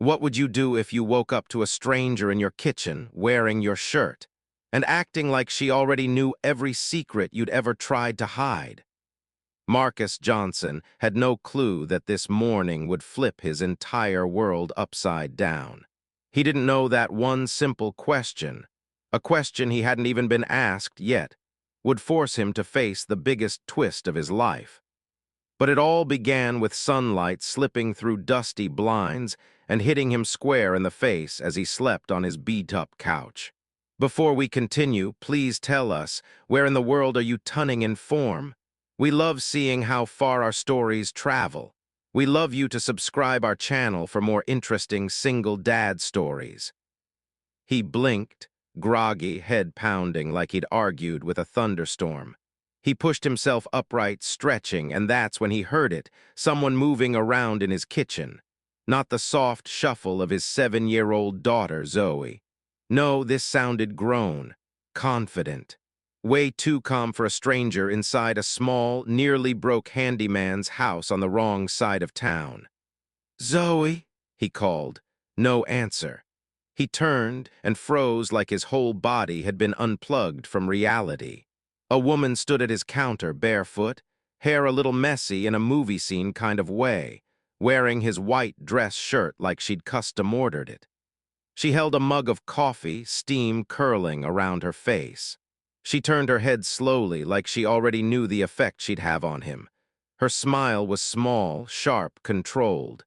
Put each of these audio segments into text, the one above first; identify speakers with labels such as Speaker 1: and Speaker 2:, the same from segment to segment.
Speaker 1: What would you do if you woke up to a stranger in your kitchen wearing your shirt and acting like she already knew every secret you'd ever tried to hide? Marcus Johnson had no clue that this morning would flip his entire world upside down. He didn't know that one simple question, a question he hadn't even been asked yet, would force him to face the biggest twist of his life. But it all began with sunlight slipping through dusty blinds and hitting him square in the face as he slept on his beat-up couch. Before we continue, please tell us, where in the world are you tunning in from? We love seeing how far our stories travel. We love you to subscribe our channel for more interesting single dad stories. He blinked, groggy, head pounding like he'd argued with a thunderstorm. He pushed himself upright, stretching, and that's when he heard it, someone moving around in his kitchen. Not the soft shuffle of his 7-year-old daughter, Zoe. No, this sounded grown, confident. Way too calm for a stranger inside a small, nearly broke handyman's house on the wrong side of town. "Zoe," he called. No answer. He turned and froze like his whole body had been unplugged from reality. A woman stood at his counter barefoot, hair a little messy in a movie scene kind of way, wearing his white dress shirt like she'd custom-ordered it. She held a mug of coffee, steam curling around her face. She turned her head slowly like she already knew the effect she'd have on him. Her smile was small, sharp, controlled.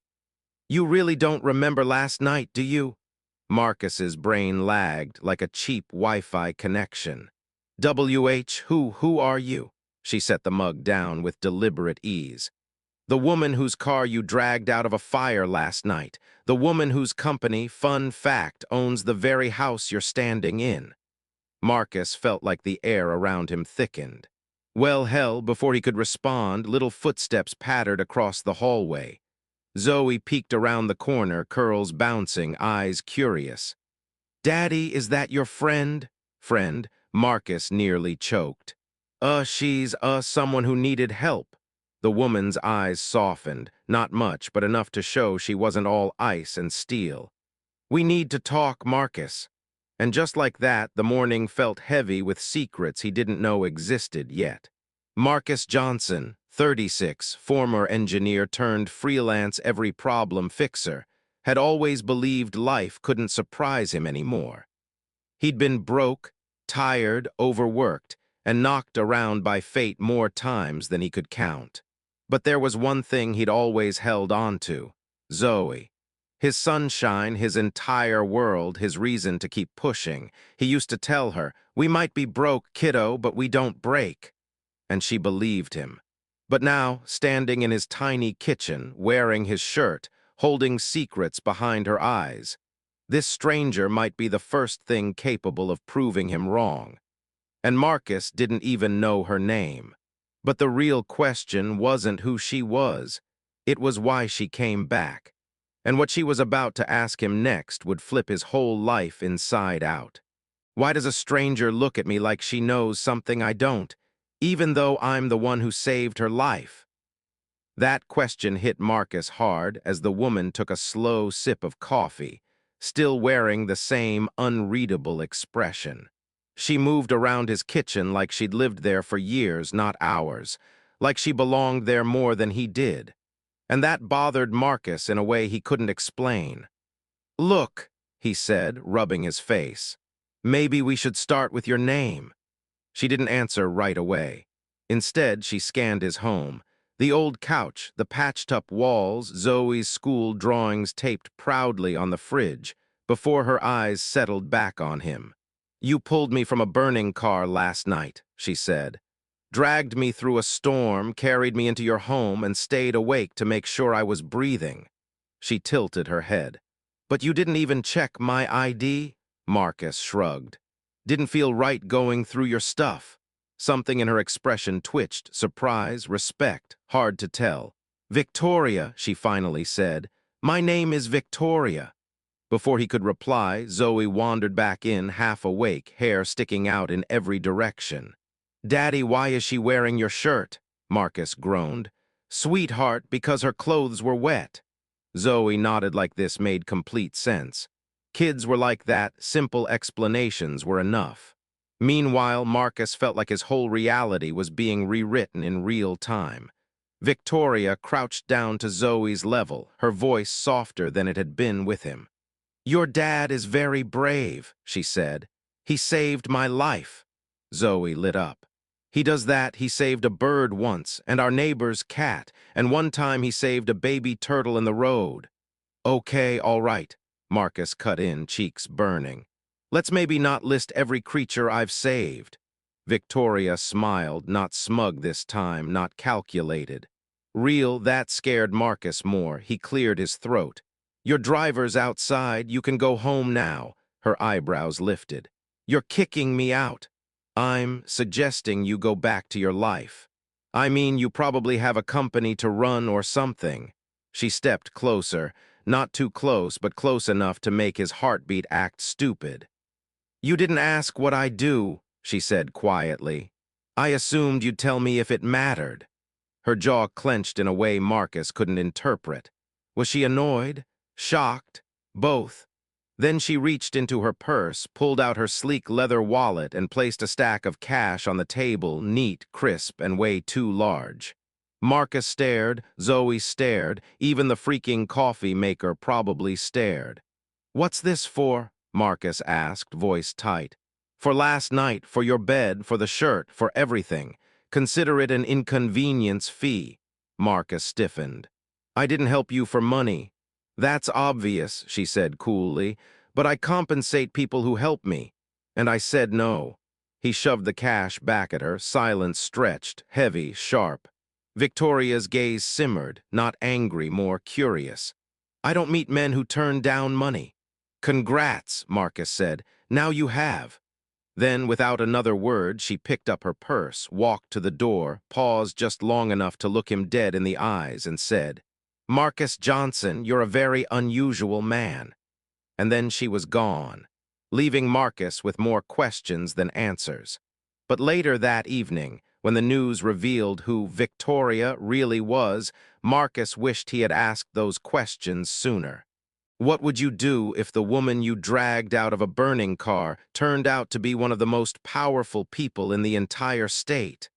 Speaker 1: "You really don't remember last night, do you?" Marcus's brain lagged like a cheap Wi-Fi connection. Who are you?" She set the mug down with deliberate ease. "The woman whose car you dragged out of a fire last night. The woman whose company, fun fact, owns the very house you're standing in." Marcus felt like the air around him thickened. Well, hell, before he could respond, little footsteps pattered across the hallway. Zoe peeked around the corner, curls bouncing, eyes curious. "Daddy, is that your friend?" "Friend?" Marcus nearly choked. She's someone who needed help." The woman's eyes softened, not much, but enough to show she wasn't all ice and steel. "We need to talk, Marcus." And just like that, the morning felt heavy with secrets he didn't know existed yet. Marcus Johnson, 36, former engineer turned freelance every problem fixer, had always believed life couldn't surprise him anymore. He'd been broke, tired, overworked, and knocked around by fate more times than he could count. But there was one thing he'd always held on to: Zoe. His sunshine, his entire world, his reason to keep pushing. He used to tell her, "We might be broke, kiddo, but we don't break." And she believed him. But now, standing in his tiny kitchen, wearing his shirt, holding secrets behind her eyes, this stranger might be the first thing capable of proving him wrong. And Marcus didn't even know her name. But the real question wasn't who she was. It was why she came back. And what she was about to ask him next would flip his whole life inside out. Why does a stranger look at me like she knows something I don't, even though I'm the one who saved her life? That question hit Marcus hard as the woman took a slow sip of coffee, still wearing the same unreadable expression. She moved around his kitchen like she'd lived there for years, not hours, like she belonged there more than he did. And that bothered Marcus in a way he couldn't explain. "Look," he said, rubbing his face. "Maybe we should start with your name." She didn't answer right away. Instead, she scanned his home. The old couch, the patched-up walls, Zoe's school drawings taped proudly on the fridge, before her eyes settled back on him. "You pulled me from a burning car last night," she said. "Dragged me through a storm, carried me into your home, and stayed awake to make sure I was breathing." She tilted her head. "But you didn't even check my ID?" Marcus shrugged. "Didn't feel right going through your stuff." Something in her expression twitched, surprise, respect, hard to tell. "Victoria," she finally said. "My name is Victoria." Before he could reply, Zoe wandered back in, half awake, hair sticking out in every direction. "Daddy, why is she wearing your shirt?" Marcus groaned. "Sweetheart, because her clothes were wet." Zoe nodded like this made complete sense. Kids were like that, simple explanations were enough. Meanwhile, Marcus felt like his whole reality was being rewritten in real time. Victoria crouched down to Zoe's level, her voice softer than it had been with him. "Your dad is very brave," she said. "He saved my life." Zoe lit up. "He does that. He saved a bird once, and our neighbor's cat, and one time he saved a baby turtle in the road." "Okay, all right," Marcus cut in, cheeks burning. "Let's maybe not list every creature I've saved." Victoria smiled, not smug this time, not calculated. Real, that scared Marcus more. He cleared his throat. "Your driver's outside. You can go home now." Her eyebrows lifted. "You're kicking me out." "I'm suggesting you go back to your life. I mean, you probably have a company to run or something." She stepped closer, not too close, but close enough to make his heartbeat act stupid. "You didn't ask what I do," she said quietly. "I assumed you'd tell me if it mattered." Her jaw clenched in a way Marcus couldn't interpret. Was she annoyed? Shocked? Both? Then she reached into her purse, pulled out her sleek leather wallet, and placed a stack of cash on the table, neat, crisp, and way too large. Marcus stared, Zoe stared, even the freaking coffee maker probably stared. "What's this for?" Marcus asked, voice tight. "For last night, for your bed, for the shirt, for everything. Consider it an inconvenience fee." Marcus stiffened. "I didn't help you for money." "That's obvious," she said coolly, "but I compensate people who help me." And I said no. He shoved the cash back at her, silence stretched, heavy, sharp. Victoria's gaze simmered, not angry, more curious. "I don't meet men who turn down money." "Congrats," Marcus said. "Now you have." Then, without another word, she picked up her purse, walked to the door, paused just long enough to look him dead in the eyes, and said, "Marcus Johnson, you're a very unusual man." And then she was gone, leaving Marcus with more questions than answers. But later that evening, when the news revealed who Victoria really was, Marcus wished he had asked those questions sooner. What would you do if the woman you dragged out of a burning car turned out to be one of the most powerful people in the entire state?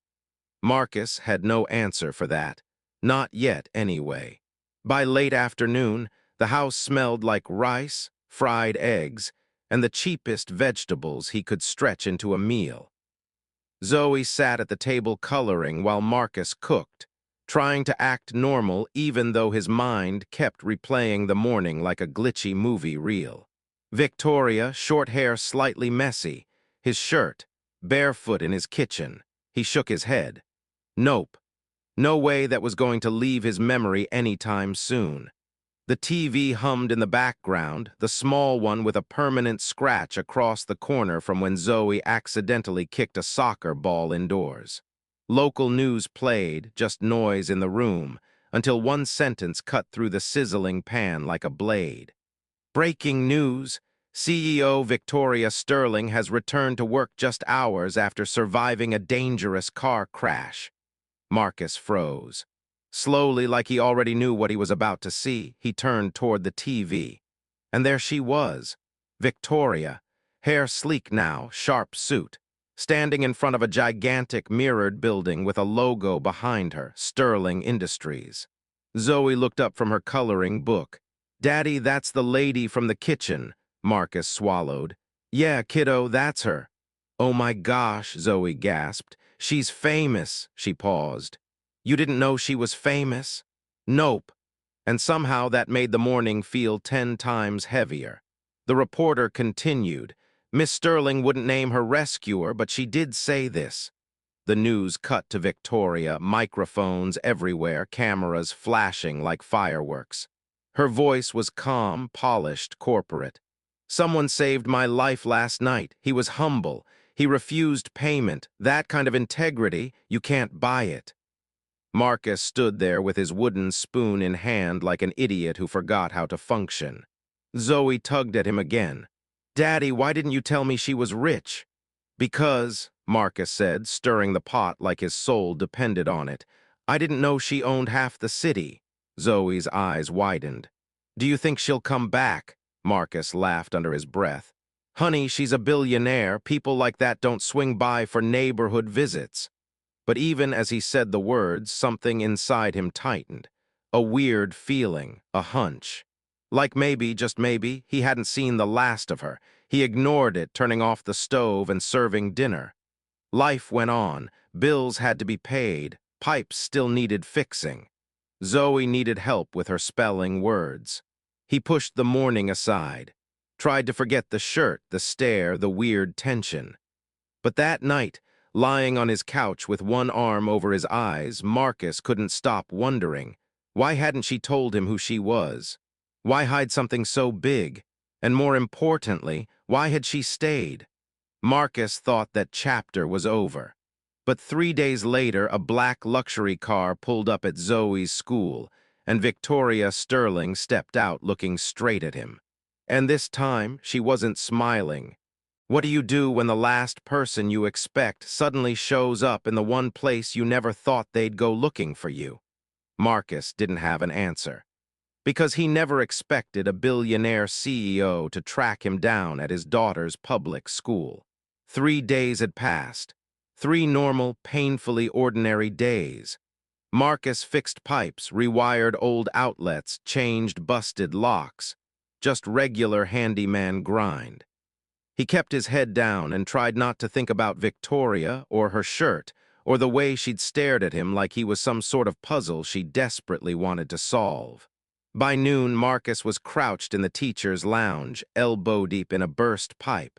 Speaker 1: Marcus had no answer for that. Not yet, anyway. By late afternoon, the house smelled like rice, fried eggs, and the cheapest vegetables he could stretch into a meal. Zoe sat at the table coloring while Marcus cooked, trying to act normal even though his mind kept replaying the morning like a glitchy movie reel. Victoria, short hair slightly messy, his shirt, barefoot in his kitchen. He shook his head. Nope. No way that was going to leave his memory anytime soon. The TV hummed in the background, the small one with a permanent scratch across the corner from when Zoe accidentally kicked a soccer ball indoors. Local news played, just noise in the room, until one sentence cut through the sizzling pan like a blade. "Breaking news. CEO Victoria Sterling has returned to work just hours after surviving a dangerous car crash." Marcus froze. Slowly, like he already knew what he was about to see, he turned toward the TV. And there she was, Victoria, hair sleek now, sharp suit, standing in front of a gigantic mirrored building with a logo behind her, Sterling Industries. Zoe looked up from her coloring book. "Daddy, that's the lady from the kitchen," Marcus swallowed. "Yeah, kiddo, that's her." "Oh my gosh," Zoe gasped. "She's famous." She paused. "You didn't know she was famous?" "Nope." And somehow that made the morning feel 10 times heavier. The reporter continued. "Miss Sterling wouldn't name her rescuer, but she did say this." The news cut to Victoria, microphones everywhere, cameras flashing like fireworks. Her voice was calm, polished, corporate. "Someone saved my life last night. He was humble. He refused payment. That kind of integrity, you can't buy it." Marcus stood there with his wooden spoon in hand like an idiot who forgot how to function. Zoe tugged at him again. "Daddy, why didn't you tell me she was rich?" "Because," Marcus said, stirring the pot like his soul depended on it, "I didn't know she owned half the city." Zoe's eyes widened. Do you think she'll come back? Marcus laughed under his breath. Honey, she's a billionaire. People like that don't swing by for neighborhood visits. But even as he said the words, something inside him tightened. A weird feeling, a hunch. Like maybe, just maybe, he hadn't seen the last of her. He ignored it, turning off the stove and serving dinner. Life went on. Bills had to be paid. Pipes still needed fixing. Zoe needed help with her spelling words. He pushed the morning aside, tried to forget the shirt, the stare, the weird tension. But that night, lying on his couch with one arm over his eyes, Marcus couldn't stop wondering, why hadn't she told him who she was? Why hide something so big? And more importantly, why had she stayed? Marcus thought that chapter was over. But 3 days later, a black luxury car pulled up at Zoe's school, and Victoria Sterling stepped out looking straight at him. And this time, she wasn't smiling. What do you do when the last person you expect suddenly shows up in the one place you never thought they'd go looking for you? Marcus didn't have an answer, because he never expected a billionaire CEO to track him down at his daughter's public school. 3 days had passed. 3 normal, painfully ordinary days. Marcus fixed pipes, rewired old outlets, changed busted locks. Just regular handyman grind. He kept his head down and tried not to think about Victoria or her shirt or the way she'd stared at him like he was some sort of puzzle she desperately wanted to solve. By noon, Marcus was crouched in the teacher's lounge, elbow-deep in a burst pipe.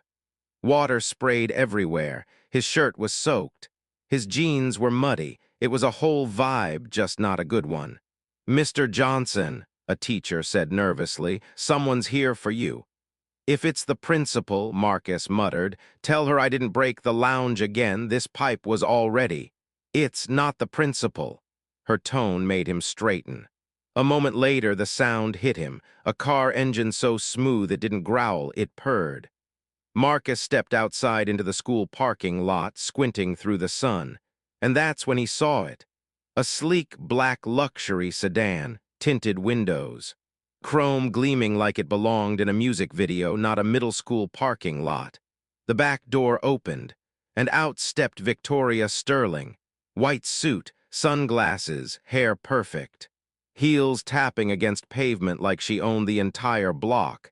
Speaker 1: Water sprayed everywhere. His shirt was soaked. His jeans were muddy. It was a whole vibe, just not a good one. "Mr. Johnson," a teacher said nervously, "someone's here for you." "If it's the principal," Marcus muttered, "tell her I didn't break the lounge again. This pipe was all ready." "It's not the principal." Her tone made him straighten. A moment later, the sound hit him, a car engine so smooth it didn't growl, it purred. Marcus stepped outside into the school parking lot, squinting through the sun. And that's when he saw it. A sleek black luxury sedan, tinted windows. Chrome gleaming like it belonged in a music video, not a middle school parking lot. The back door opened, and out stepped Victoria Sterling. White suit, sunglasses, hair perfect. Heels tapping against pavement like she owned the entire block.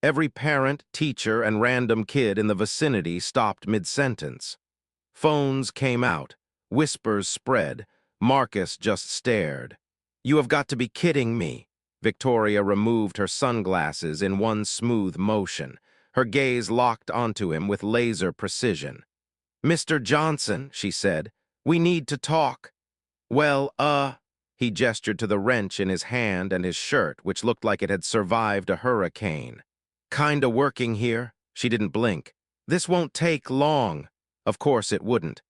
Speaker 1: Every parent, teacher, and random kid in the vicinity stopped mid-sentence. Phones came out. Whispers spread. Marcus just stared. "You have got to be kidding me." Victoria removed her sunglasses in one smooth motion. Her gaze locked onto him with laser precision. "Mr. Johnson," she said, "we need to talk." "Well, he gestured to the wrench in his hand and his shirt, which looked like it had survived a hurricane. "Kinda working here." She didn't blink. "This won't take long." Of course it wouldn't.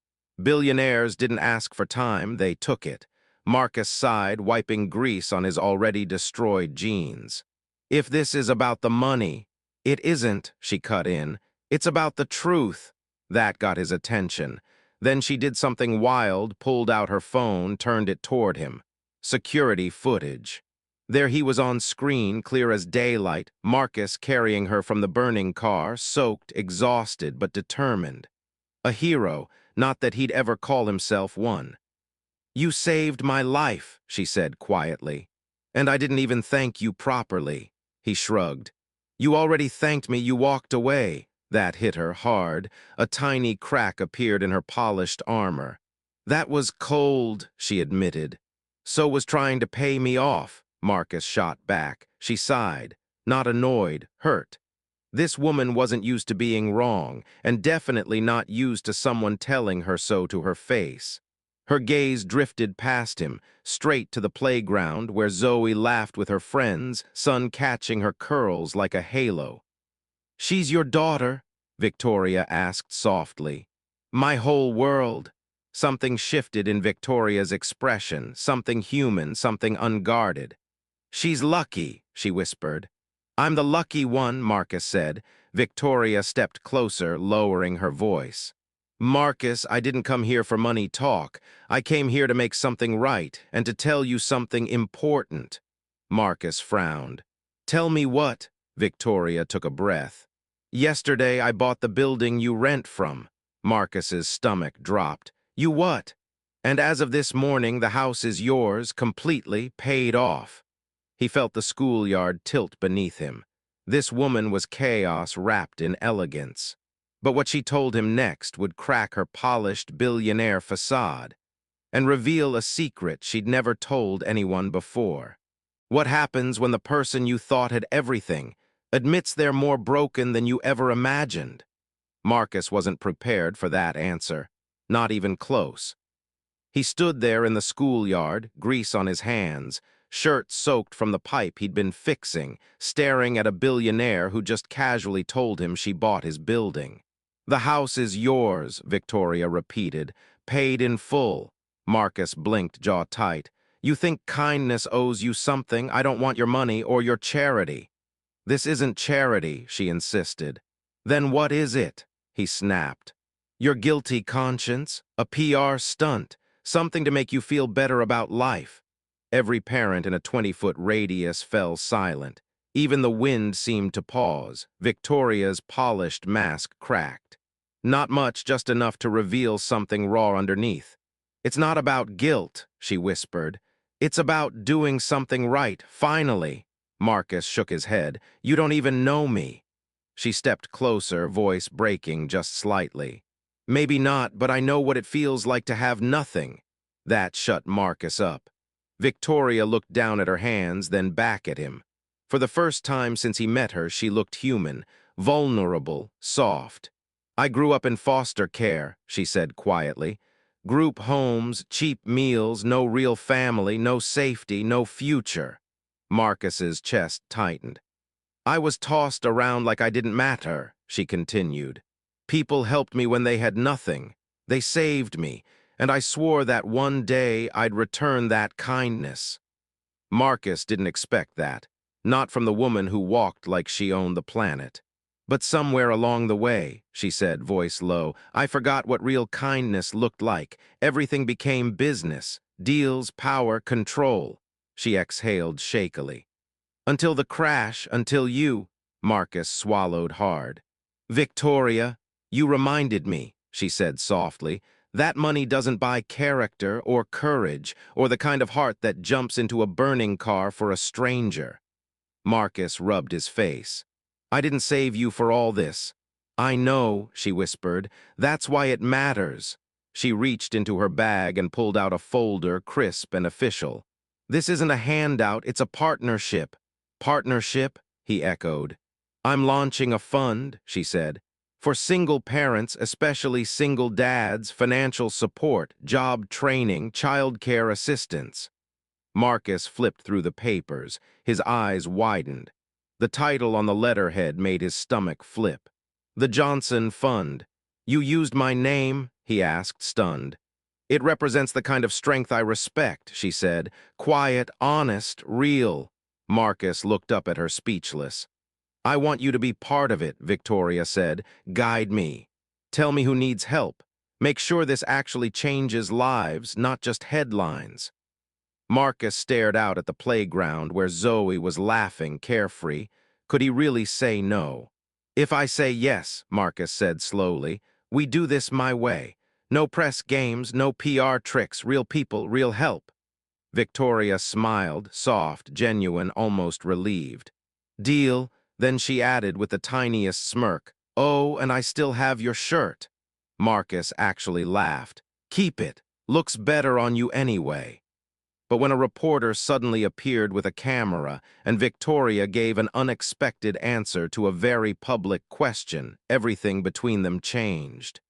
Speaker 1: Billionaires didn't ask for time, they took it. Marcus sighed, wiping grease on his already destroyed jeans. "If this is about the money." "It isn't," she cut in. "It's about the truth." That got his attention. Then she did something wild, pulled out her phone, turned it toward him. Security footage. There he was on screen, clear as daylight, Marcus carrying her from the burning car, soaked, exhausted, but determined. A hero, not that he'd ever call himself one. "You saved my life," she said quietly. "And I didn't even thank you properly." He shrugged. "You already thanked me, you walked away." That hit her hard. A tiny crack appeared in her polished armor. "That was cold," she admitted. "So was trying to pay me off." Marcus shot back. She sighed, not annoyed, hurt. This woman wasn't used to being wrong, and definitely not used to someone telling her so to her face. Her gaze drifted past him, straight to the playground where Zoe laughed with her friends, sun catching her curls like a halo. "She's your daughter?" Victoria asked softly. "My whole world." Something shifted in Victoria's expression, something human, something unguarded. "She's lucky," she whispered. "I'm the lucky one," Marcus said. Victoria stepped closer, lowering her voice. "Marcus, I didn't come here for money talk. I came here to make something right, and to tell you something important." Marcus frowned. Tell me what? Victoria took a breath. Yesterday I bought the building you rent from. Marcus's stomach dropped. You what? And as of this morning, the house is yours, completely paid off. He felt the schoolyard tilt beneath him. This woman was chaos wrapped in elegance. But what she told him next would crack her polished billionaire facade and reveal a secret she'd never told anyone before. What happens when the person you thought had everything admits they're more broken than you ever imagined? Marcus wasn't prepared for that answer, not even close. He stood there in the schoolyard, grease on his hands, shirt soaked from the pipe he'd been fixing, staring at a billionaire who just casually told him she bought his building. The house is yours, Victoria repeated, paid in full. Marcus blinked, jaw tight. You think kindness owes you something? I don't want your money or your charity. This isn't charity, she insisted. Then what is it? He snapped. Your guilty conscience? A PR stunt? Something to make you feel better about life? Every parent in a 20-foot radius fell silent. Even the wind seemed to pause. Victoria's polished mask cracked. Not much, just enough to reveal something raw underneath. It's not about guilt, she whispered. It's about doing something right, finally. Marcus shook his head. You don't even know me. She stepped closer, voice breaking just slightly. Maybe not, but I know what it feels like to have nothing. That shut Marcus up. Victoria looked down at her hands, then back at him. For the first time since he met her, she looked human, vulnerable, soft. I grew up in foster care, she said quietly. Group homes, cheap meals, no real family, no safety, no future. Marcus's chest tightened. I was tossed around like I didn't matter, she continued. People helped me when they had nothing. They saved me, and I swore that one day I'd return that kindness. Marcus didn't expect that, not from the woman who walked like she owned the planet. But somewhere along the way, she said, voice low, I forgot what real kindness looked like. Everything became business, deals, power, control. She exhaled shakily. Until the crash, until you, Marcus swallowed hard. Victoria, you reminded me, she said softly, that money doesn't buy character or courage or the kind of heart that jumps into a burning car for a stranger. Marcus rubbed his face. I didn't save you for all this. I know, she whispered. That's why it matters. She reached into her bag and pulled out a folder, crisp and official. This isn't a handout, it's a partnership. Partnership? He echoed. I'm launching a fund, she said, for single parents, especially single dads, financial support, job training, childcare assistance. Marcus flipped through the papers, his eyes widened. The title on the letterhead made his stomach flip. The Johnson Fund. You used my name? He asked, stunned. It represents the kind of strength I respect, she said. Quiet, honest, real. Marcus looked up at her, speechless. I want you to be part of it, Victoria said. Guide me. Tell me who needs help. Make sure this actually changes lives, not just headlines. Marcus stared out at the playground where Zoe was laughing carefree. Could he really say no? If I say yes, Marcus said slowly, we do this my way. No press games, no PR tricks, real people, real help. Victoria smiled, soft, genuine, almost relieved. Deal, then she added with the tiniest smirk. Oh, and I still have your shirt. Marcus actually laughed. Keep it. Looks better on you anyway. But when a reporter suddenly appeared with a camera and Victoria gave an unexpected answer to a very public question, everything between them changed.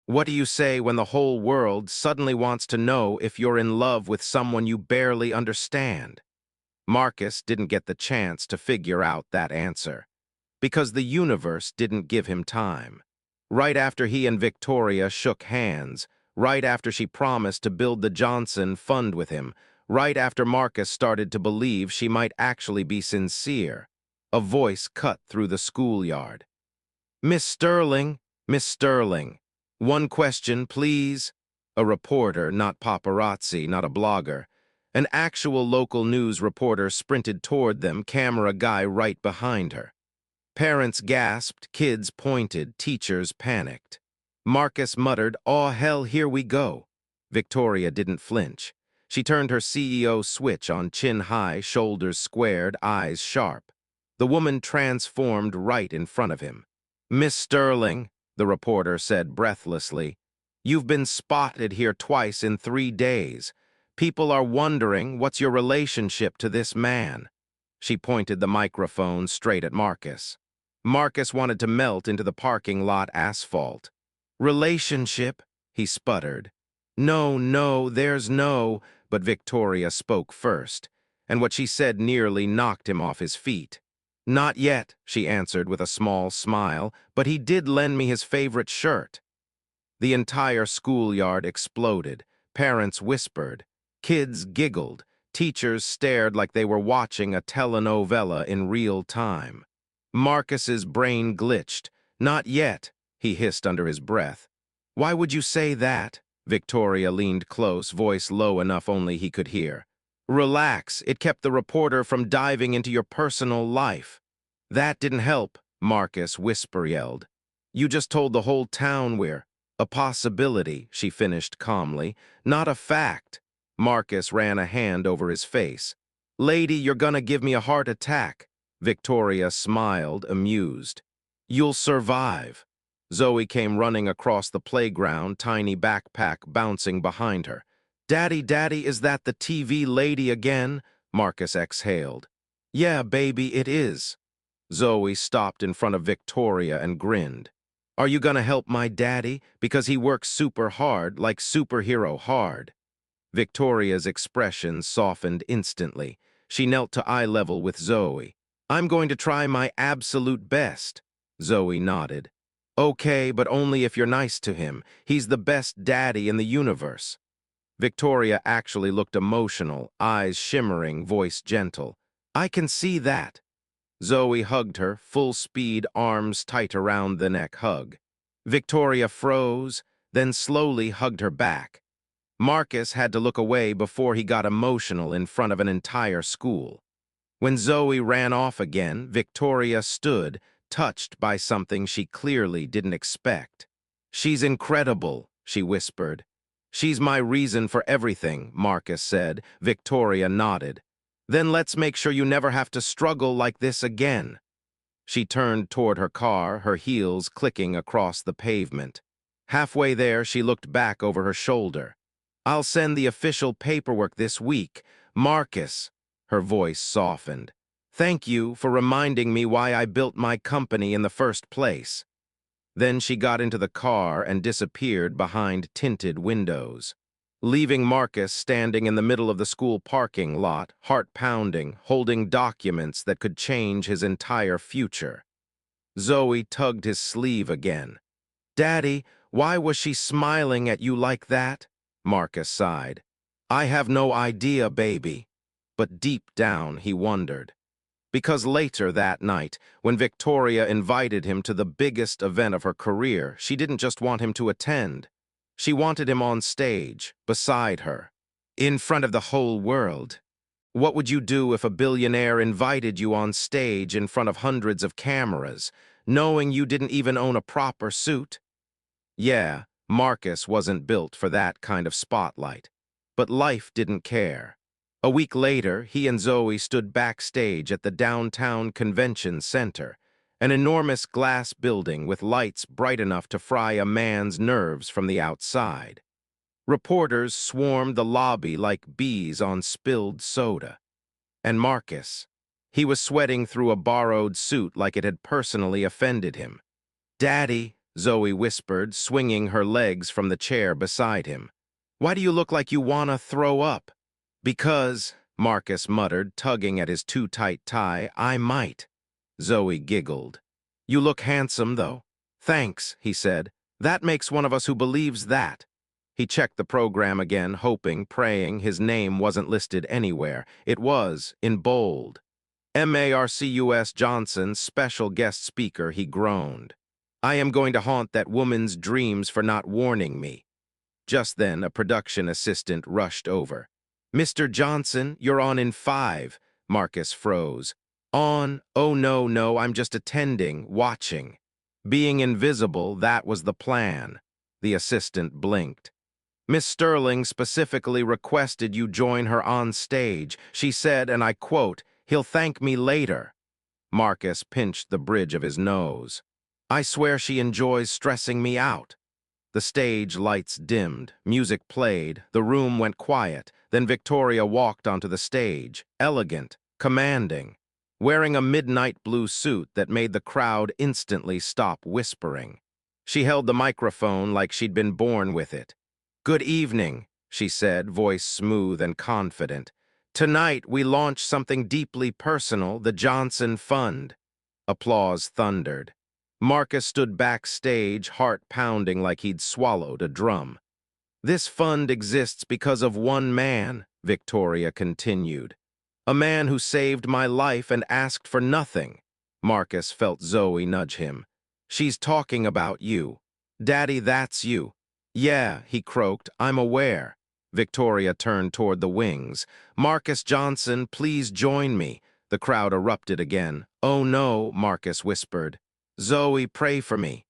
Speaker 1: What do you say when the whole world suddenly wants to know if you're in love with someone you barely understand? Marcus didn't get the chance to figure out that answer, because the universe didn't give him time. Right after he and Victoria shook hands, right after she promised to build the Johnson Fund with him, right after Marcus started to believe she might actually be sincere, a voice cut through the schoolyard. Miss Sterling, Miss Sterling, one question, please. A reporter, not paparazzi, not a blogger. An actual local news reporter sprinted toward them, camera guy right behind her. Parents gasped, kids pointed, teachers panicked. Marcus muttered, "Aw, hell, here we go." Victoria didn't flinch. She turned her CEO switch on, chin high, shoulders squared, eyes sharp. The woman transformed right in front of him. "Miss Sterling," the reporter said breathlessly, "you've been spotted here twice in 3 days. People are wondering what's your relationship to this man." She pointed the microphone straight at Marcus. Marcus wanted to melt into the parking lot asphalt. "Relationship?" he sputtered. "No, no, there's no," but Victoria spoke first, and what she said nearly knocked him off his feet. "Not yet," she answered with a small smile, "but he did lend me his favorite shirt." The entire schoolyard exploded. Parents whispered. Kids giggled. Teachers stared like they were watching a telenovela in real time. Marcus's brain glitched. "Not yet," he hissed under his breath. "Why would you say that?" Victoria leaned close, voice low enough only he could hear. "Relax, it kept the reporter from diving into your personal life." "That didn't help," Marcus whisper yelled. "You just told the whole town we're a possibility," she finished calmly, "not a fact." Marcus ran a hand over his face. "Lady, you're gonna give me a heart attack." Victoria smiled, amused. "You'll survive." Zoe came running across the playground, tiny backpack bouncing behind her. "Daddy, Daddy, is that the TV lady again?" Marcus exhaled. "Yeah, baby, it is." Zoe stopped in front of Victoria and grinned. "Are you gonna help my daddy? Because he works super hard, like superhero hard." Victoria's expression softened instantly. She knelt to eye level with Zoe. "I'm going to try my absolute best." Zoe nodded. "Okay, but only if you're nice to him. He's the best daddy in the universe." Victoria actually looked emotional, eyes shimmering, voice gentle. "I can see that." Zoe hugged her, full speed, arms tight around the neck hug. Victoria froze, then slowly hugged her back. Marcus had to look away before he got emotional in front of an entire school. When Zoe ran off again, Victoria stood, touched by something she clearly didn't expect. "She's incredible," she whispered. "She's my reason for everything," Marcus said. Victoria nodded. "Then let's make sure you never have to struggle like this again." She turned toward her car, her heels clicking across the pavement. Halfway there, she looked back over her shoulder. "I'll send the official paperwork this week. Marcus," her voice softened, "thank you for reminding me why I built my company in the first place." Then she got into the car and disappeared behind tinted windows, leaving Marcus standing in the middle of the school parking lot, heart pounding, holding documents that could change his entire future. Zoe tugged his sleeve again. "Daddy, why was she smiling at you like that?" Marcus sighed. "I have no idea, baby." But deep down, he wondered. Because later that night, when Victoria invited him to the biggest event of her career, she didn't just want him to attend. She wanted him on stage, beside her, in front of the whole world. What would you do if a billionaire invited you on stage in front of hundreds of cameras, knowing you didn't even own a proper suit? Yeah, Marcus wasn't built for that kind of spotlight. But life didn't care. A week later, he and Zoe stood backstage at the downtown convention center, an enormous glass building with lights bright enough to fry a man's nerves from the outside. Reporters swarmed the lobby like bees on spilled soda. And Marcus, he was sweating through a borrowed suit like it had personally offended him. "Daddy," Zoe whispered, swinging her legs from the chair beside him. "Why do you look like you wanna throw up?" "Because," Marcus muttered, tugging at his too-tight tie, "I might." Zoe giggled. "You look handsome, though." "Thanks," he said. "That makes one of us who believes that." He checked the program again, hoping, praying his name wasn't listed anywhere. It was, in bold. "Marcus Johnson, special guest speaker," he groaned. "I am going to haunt that woman's dreams for not warning me." Just then, a production assistant rushed over. Mr. Johnson, you're on in 5. Marcus froze. On? Oh, no, no, I'm just attending, watching. Being invisible, that was the plan. The assistant blinked. Miss Sterling specifically requested you join her on stage. She said, and I quote, "He'll thank me later." Marcus pinched the bridge of his nose. I swear she enjoys stressing me out. The stage lights dimmed, music played, the room went quiet, then Victoria walked onto the stage, elegant, commanding, wearing a midnight blue suit that made the crowd instantly stop whispering. She held the microphone like she'd been born with it. "Good evening," she said, voice smooth and confident. "Tonight we launch something deeply personal, the Johnson Fund." Applause thundered. Marcus stood backstage, heart pounding like he'd swallowed a drum. "This fund exists because of one man," Victoria continued. "A man who saved my life and asked for nothing." Marcus felt Zoe nudge him. "She's talking about you. Daddy, that's you." "Yeah," he croaked, "I'm aware." Victoria turned toward the wings. "Marcus Johnson, please join me." The crowd erupted again. "Oh no," Marcus whispered. "Zoe, pray for me."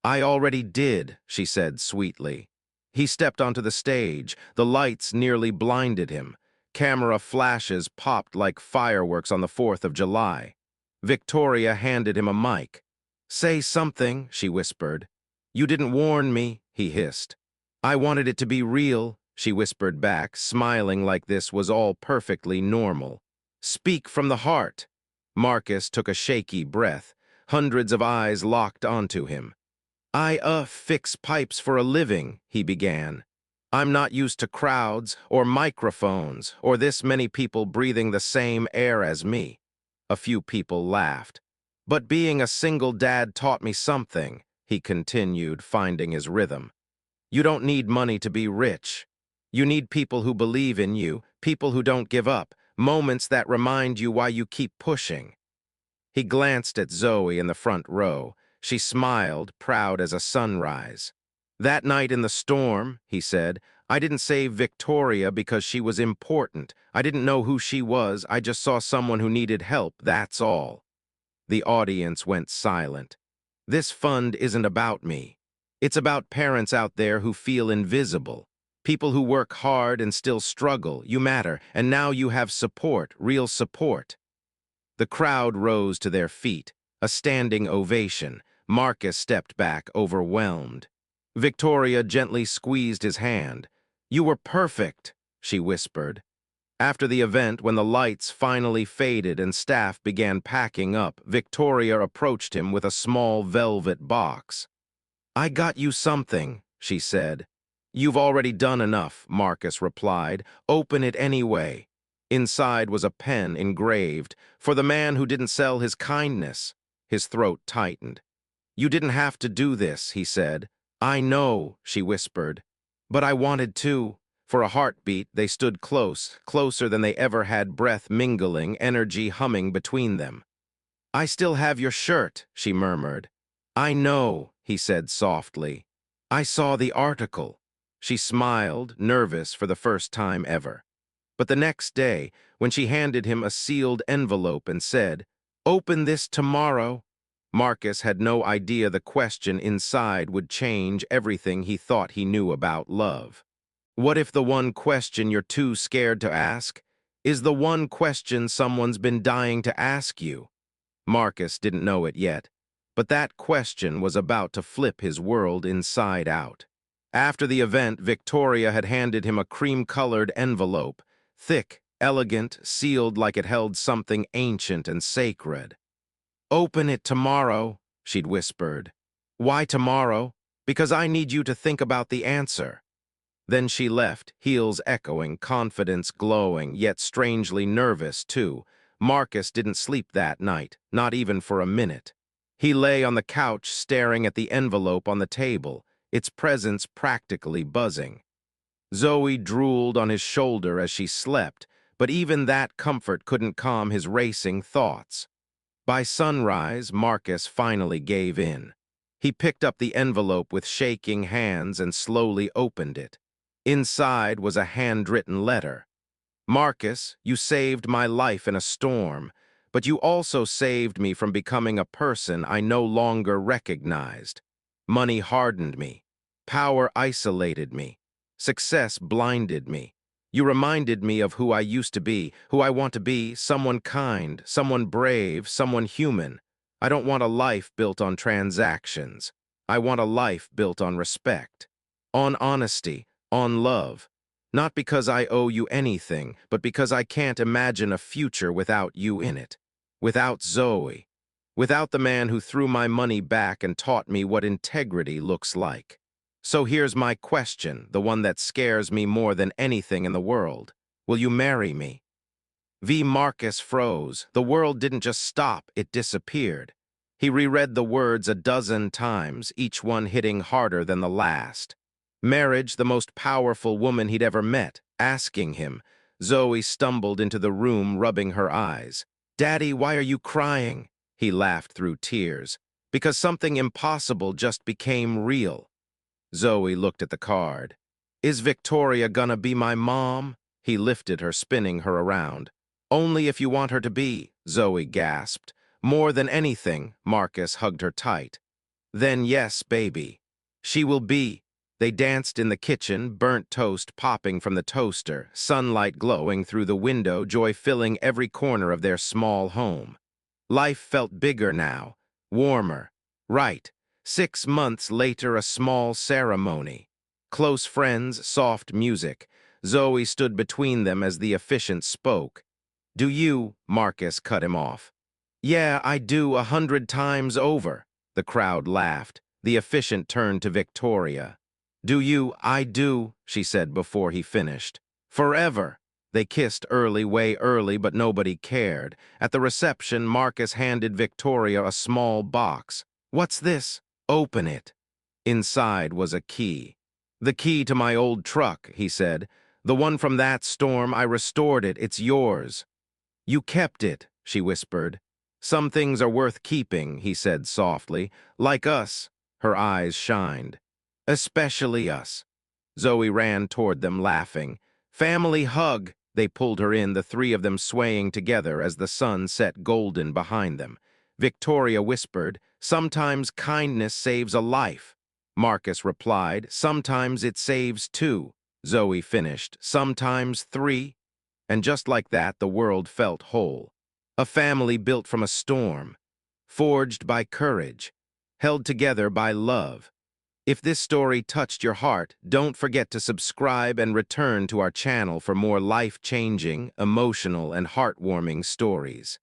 Speaker 1: "I already did," she said sweetly. He stepped onto the stage. The lights nearly blinded him. Camera flashes popped like fireworks on the 4th of July. Victoria handed him a mic. "Say something," she whispered. "You didn't warn me," he hissed. "I wanted it to be real," she whispered back, smiling like this was all perfectly normal. "Speak from the heart." Marcus took a shaky breath. Hundreds of eyes locked onto him. "I fix pipes for a living," he began. "I'm not used to crowds or microphones or this many people breathing the same air as me." A few people laughed. "But being a single dad taught me something," he continued, finding his rhythm. "You don't need money to be rich. You need people who believe in you, people who don't give up, moments that remind you why you keep pushing." He glanced at Zoe in the front row. She smiled, proud as a sunrise. "That night in the storm," he said, "I didn't save Victoria because she was important. I didn't know who she was. I just saw someone who needed help, that's all." The audience went silent. "This fund isn't about me. It's about parents out there who feel invisible. People who work hard and still struggle. You matter, and now you have support, real support." The crowd rose to their feet, a standing ovation. Marcus stepped back, overwhelmed. Victoria gently squeezed his hand. "You were perfect," she whispered. After the event, when the lights finally faded and staff began packing up, Victoria approached him with a small velvet box. "I got you something," she said. "You've already done enough," Marcus replied. "Open it anyway." Inside was a pen engraved, "For the man who didn't sell his kindness." His throat tightened. "You didn't have to do this," he said. "I know," she whispered. "But I wanted to." For a heartbeat, they stood close, closer than they ever had, breath mingling, energy humming between them. "I still have your shirt," she murmured. "I know," he said softly. "I saw the article." She smiled, nervous for the first time ever. But the next day, when she handed him a sealed envelope and said, "Open this tomorrow," Marcus had no idea the question inside would change everything he thought he knew about love. What if the one question you're too scared to ask is the one question someone's been dying to ask you? Marcus didn't know it yet, but that question was about to flip his world inside out. After the event, Victoria had handed him a cream-colored envelope, thick, elegant, sealed like it held something ancient and sacred. "Open it tomorrow," she'd whispered. "Why tomorrow? Because I need you to think about the answer." Then she left, heels echoing, confidence glowing, yet strangely nervous, too. Marcus didn't sleep that night, not even for a minute. He lay on the couch staring at the envelope on the table, its presence practically buzzing. Zoe drooled on his shoulder as she slept, but even that comfort couldn't calm his racing thoughts. By sunrise, Marcus finally gave in. He picked up the envelope with shaking hands and slowly opened it. Inside was a handwritten letter. Marcus, you saved my life in a storm, but you also saved me from becoming a person I no longer recognized. Money hardened me. Power isolated me. Success blinded me. You reminded me of who I used to be, who I want to be, someone kind, someone brave, someone human. I don't want a life built on transactions. I want a life built on respect, on honesty, on love. Not because I owe you anything, but because I can't imagine a future without you in it. Without Zoe. Without the man who threw my money back and taught me what integrity looks like. So here's my question, the one that scares me more than anything in the world. Will you marry me? V. Marcus froze. The world didn't just stop, it disappeared. He reread the words a dozen times, each one hitting harder than the last. Marriage, the most powerful woman he'd ever met, asking him. Zoe stumbled into the room, rubbing her eyes. "Daddy, why are you crying?" He laughed through tears. "Because something impossible just became real." Zoe looked at the card. "Is Victoria gonna be my mom?" He lifted her, spinning her around. "Only if you want her to be," Zoe gasped. "More than anything," Marcus hugged her tight. "Then yes, baby. She will be." They danced in the kitchen, burnt toast popping from the toaster, sunlight glowing through the window, joy filling every corner of their small home. Life felt bigger now, warmer. Right. 6 months later, a small ceremony. Close friends, soft music. Zoe stood between them as the officiant spoke. "Do you?" Marcus cut him off. "Yeah, I do 100 times over." The crowd laughed. The officiant turned to Victoria. "Do you?" "I do," she said before he finished. "Forever." They kissed early, way early, but nobody cared. At the reception, Marcus handed Victoria a small box. "What's this?" "Open it." Inside was a key. "The key to my old truck," he said. "The one from that storm. I restored it. It's yours." "You kept it," she whispered. "Some things are worth keeping," he said softly. "Like us." Her eyes shined. "Especially us." Zoe ran toward them, laughing. "Family hug." They pulled her in, the three of them swaying together as the sun set golden behind them. Victoria whispered, "Sometimes kindness saves a life." Marcus replied, "Sometimes it saves two." Zoe finished, "Sometimes three." And just like that, the world felt whole. A family built from a storm, forged by courage, held together by love. If this story touched your heart, don't forget to subscribe and return to our channel for more life-changing, emotional, and heartwarming stories.